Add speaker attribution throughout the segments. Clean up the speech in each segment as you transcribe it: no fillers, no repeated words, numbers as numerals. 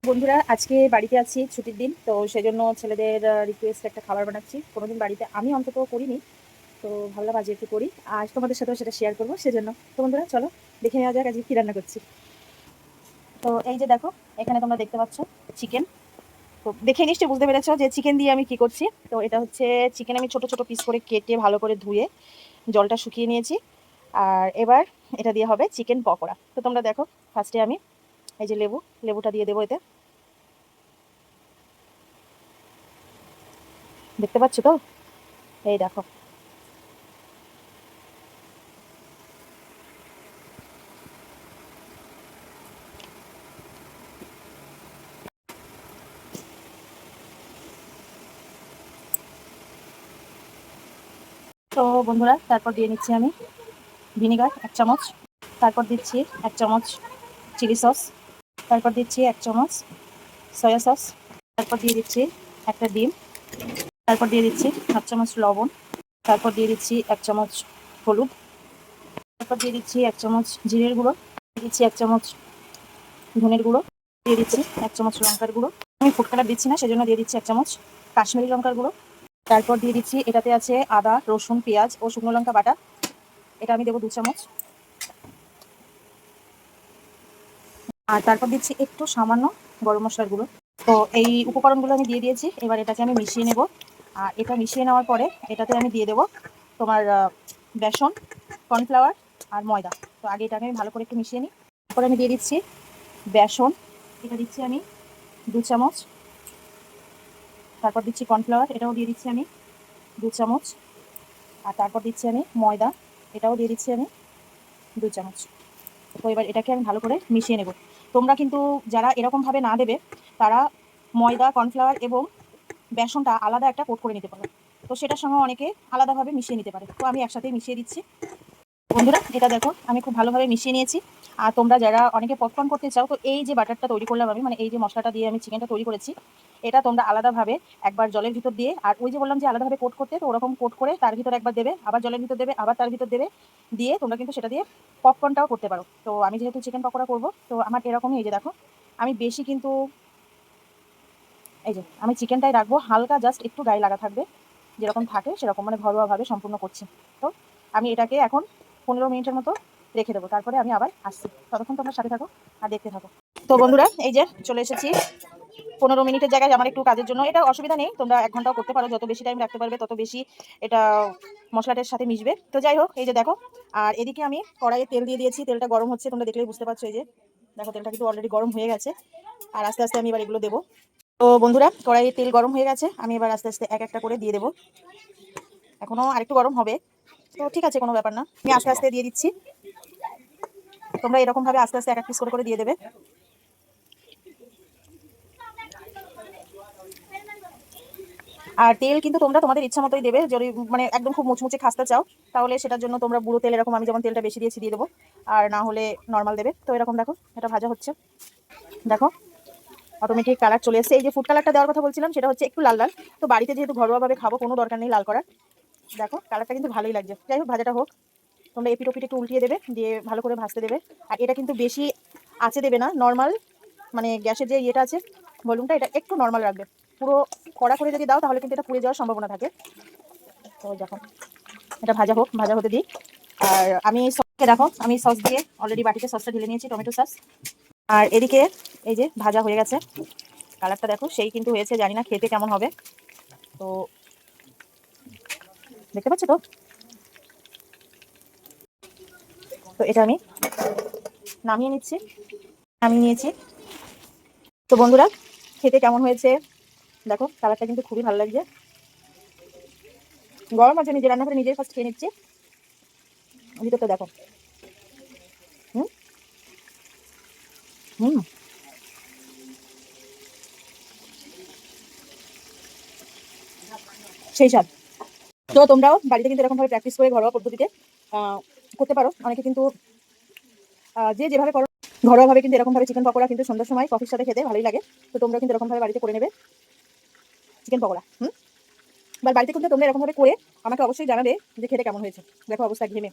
Speaker 1: বন্ধুরা, আজকে বাড়িতে আছি, ছুটির দিন, তো সেজন্য ছেলেদের রিকোয়েস্ট একটা খাবার বানাচ্ছি। কোনোদিন বাড়িতে আমি অন্তত করিনি, তো ভাবলাম আজ একটু করি আর তোমাদের সাথেও সেটা শেয়ার করবো। সেজন্য তো বন্ধুরা, চলো দেখে নেওয়া যাক আজকে কি রান্না করছি। তো এই যে দেখো, এখানে তোমরা দেখতে পাচ্ছ চিকেন। তো দেখে নিশ্চয়ই বুঝতে পেরেছো যে চিকেন দিয়ে আমি কি করছি। তো এটা হচ্ছে চিকেন, আমি ছোট ছোট পিস করে কেটে ভালো করে ধুয়ে জলটা শুকিয়ে নিয়েছি। আর এবার এটা দিয়ে হবে চিকেন পকোড়া। তো তোমরা দেখো, ফার্স্টে আমি এই যে লেবুটা দিয়ে দেবো এতে। দেখতে পাচ্ছ তো? এই দেখো। তো বন্ধুরা, তারপর দিয়ে নিচ্ছি আমি ভিনিগার 1 চামচ। তারপর দিচ্ছি 1 চামচ চিলি সস। তারপর দিচ্ছি 1 চামচ সয়া সস। তারপর দিয়ে দিচ্ছি একটা ডিম। তারপর দিয়ে দিচ্ছি 1 চামচ লবণ। তারপর দিয়ে দিচ্ছি 1 চামচ হলুদ। তারপর দিয়ে দিচ্ছি 1 চামচ জিরের গুঁড়ো। দিয়ে দিচ্ছি 1 চামচ ধনের গুঁড়ো। দিয়ে দিচ্ছি 1 চামচ লঙ্কার গুঁড়ো। আমি ফুড কালার দিচ্ছি না, সেজন্য দিয়ে দিচ্ছি 1 চামচ কাশ্মীরি লঙ্কার গুঁড়ো। তারপর দিয়ে দিচ্ছি, এটাতে আছে আদা, রসুন, পেঁয়াজ ও শুকনো লঙ্কা বাটা। এটা আমি দেবো 2 চামচ। আর তারপর দিচ্ছি একটু সামান্য গরম মশলার গুঁড়ো। তো এই উপকরণগুলো আমি দিয়ে দিয়েছি। এবার এটাকে আমি মিশিয়ে নেব। আর এটা মিশিয়ে নেওয়ার পরে এটাতে আমি দিয়ে দেবো তোমার বেসন, কর্নফ্লাওয়ার আর ময়দা। তো আগে এটাকে আমি ভালো করে একটু মিশিয়ে নিই। তারপরে আমি দিয়ে দিচ্ছি বেসন, এটা দিচ্ছি আমি 2 চামচ। তারপর দিচ্ছি কর্নফ্লাওয়ার, এটাও দিয়ে দিচ্ছি আমি 2 চামচ। আর তারপর দিচ্ছি আমি ময়দা, এটাও দিয়ে দিচ্ছি আমি 2 চামচ। তো এবার এটাকে আমি ভালো করে মিশিয়ে নেব। তোমরা কিন্তু যারা এরকমভাবে না দেবে, তারা ময়দা, কর্নফ্লাওয়ার এবং বেসনটা আলাদা একটা কোট করে নিতে পারো। তো সেটার সঙ্গে অনেকে আলাদাভাবে মিশিয়ে নিতে পারে। তো আমি একসাথেই মিশিয়ে দিচ্ছি। বন্ধুরা, এটা দেখো আমি খুব ভালোভাবে মিশিয়ে নিয়েছি। আর তোমরা যারা অনেকে পপকর্ন করতে চাও, তো এই যে বাটারটা তৈরি করলাম আমি, মানে এই যে মশলাটা দিয়ে আমি চিকেনটা তৈরি করেছি, এটা তোমরা আলাদাভাবে একবার জলের ভিতর দিয়ে, আর ওই যে বললাম যে আলাদাভাবে কোট করতে, তো ওরকম কোট করে তার ভিতর একবার দেবে, আবার জলের ভিতর দেবে, আবার তার ভিতর দেবে, দিয়ে তোমরা কিন্তু সেটা দিয়ে পপকর্নটাও করতে পারো। তো আমি যেহেতু চিকেন পকোড়া করবো, তো আমার এরকমই, এই যে দেখো আমি বেশি কিন্তু এই যে আমি চিকেনটাই রাখবো হালকা, জাস্ট একটু গায়ে লাগা থাকবে, যেরকম থাকে সেরকম, মানে ঘরোয়াভাবে সম্পূর্ণ করছি। তো আমি এটাকে এখন 15 মিনিটের মতো রেখে দেবো। তারপরে আমি আবার আসছি, ততক্ষণ তোমরা সাথে থাকো আর দেখতে থাকো। তো বন্ধুরা, এই যে চলে এসেছি। 15 মিনিটের জায়গায় আমার একটু কাজের জন্য, এটা অসুবিধা নেই, তোমরা 1 ঘন্টাও করতে পারো। যত বেশি টাইম রাখতে পারবে তত বেশি এটা মশলাটার সাথে মিশবে। তো যাই হোক, এই যে দেখো, আর এদিকে আমি কড়াইয়ে তেল দিয়ে দিয়েছি। তেলটা গরম হচ্ছে, তোমরা দেখলেই বুঝতে পারছো। এই যে দেখো, তেলটা কিন্তু অলরেডি গরম হয়ে গেছে। আর আস্তে আস্তে আমি এবার এগুলো দেবো। তো বন্ধুরা, কড়াইয়ে তেল গরম হয়ে গেছে, আমি এবার আস্তে আস্তে এক একটা করে দিয়ে দেবো। এখনো আরেকটু গরম হবে, তো ঠিক আছে, কোনো ব্যাপার না, আমি আস্তে আস্তে দিয়ে দিচ্ছি। তোমরা এরকম ভাবে আস্তে আস্তে এক এক পিস করে দিয়ে দেবে। আর তেল কিন্তু তোমরা তোমাদের ইচ্ছা মতোই দেবে। যদি মানে একদম খুব মুচমুচে খাস্তা চাও, তাহলে সেটার জন্য তোমরা বুড়ো তেল, এরকম আমি যেমন তেলটা বেশি দিয়েছি দিয়ে দেবো। আর না হলে নর্মাল দেবে। তো এরকম দেখো, এটা ভাজা হচ্ছে। দেখো, অটোমেটিক কালার চলে এসেছে। এই যে ফুড কালারটা দেওয়ার কথা বলছিলাম, সেটা হচ্ছে একটু লাল লাল। তো বাড়িতে যেহেতু ঘরোয়াভাবে খাবো, কোনো দরকার নেই লাল করার। দেখো, কালারটা কিন্তু ভালোই লাগছে। যাই হোক, ভাজাটা হোক। তোমরা এপিট ওপিট একটু উল্টিয়ে দেবে, দিয়ে ভালো করে ভাজতে দেবে। আর এটা কিন্তু বেশি আঁচে দেবে না, নর্মাল, মানে গ্যাসের যে ইয়েটা আছে, ভলিউমটা, এটা একটু নর্মাল রাখবে। পুরো কড়া করে যদি দাও, তাহলে কিন্তু এটা পুড়ে যাওয়ার সম্ভাবনা থাকে। তো দেখো, এটা ভাজা হোক, ভাজা হতে দিই। আর আমি সসকে দেখো, আমি সস দিয়ে অলরেডি বাটিতে সসটা ঢেলে নিয়েছি, টমেটো সস। আর এদিকে এই যে ভাজা হয়ে গেছে, কালারটা দেখো সেই কিন্তু হয়েছে। জানি না খেতে কেমন হবে। তো দেখতে পাচ্ছ তো? তো এটা আমি নামিয়ে নিচ্ছি, নামিয়ে নিয়েছি। তো বন্ধুরা, খেতে কেমন হয়েছে দেখো, কালারটা কিন্তু খুবই ভালো লাগছে। গরম আছে, নিজে রান্না করে নিজেই ফার্স্ট খেয়ে নিচ্ছি। ভিতরটা দেখো। হুম হুম সেই স্বাদ। তো তোমরাও বাড়িতে কিন্তু এরকমভাবে প্র্যাকটিস করে ঘরোয়া পদ্ধতিতে আহ, করতে পারো। অনেকে কিন্তু যে যেভাবে করো, ঘরোয়াভাবে কিন্তু এরকমভাবে চিকেন পকোড়া কিন্তু সন্ধ্যার সময় কফির সাথে খেতে ভালোই লাগে। তো তোমরা কিন্তু এরকমভাবে বাড়িতে করে নেবে চিকেন পকোড়া। বা বাড়িতে কিন্তু তোমরা এরকমভাবে করে আমাকে অবশ্যই জানাবে যে খেতে কেমন হয়েছে। দেখো অবস্থা ঘেমে।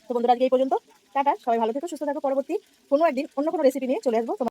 Speaker 1: তো বন্ধুরা, আজকে এই পর্যন্ত। টাটা, সবাই ভালো থেকো, সুস্থ থাকো। পরবর্তী কোনো একদিন অন্য কোনো রেসিপি নিয়ে চলে আসবো।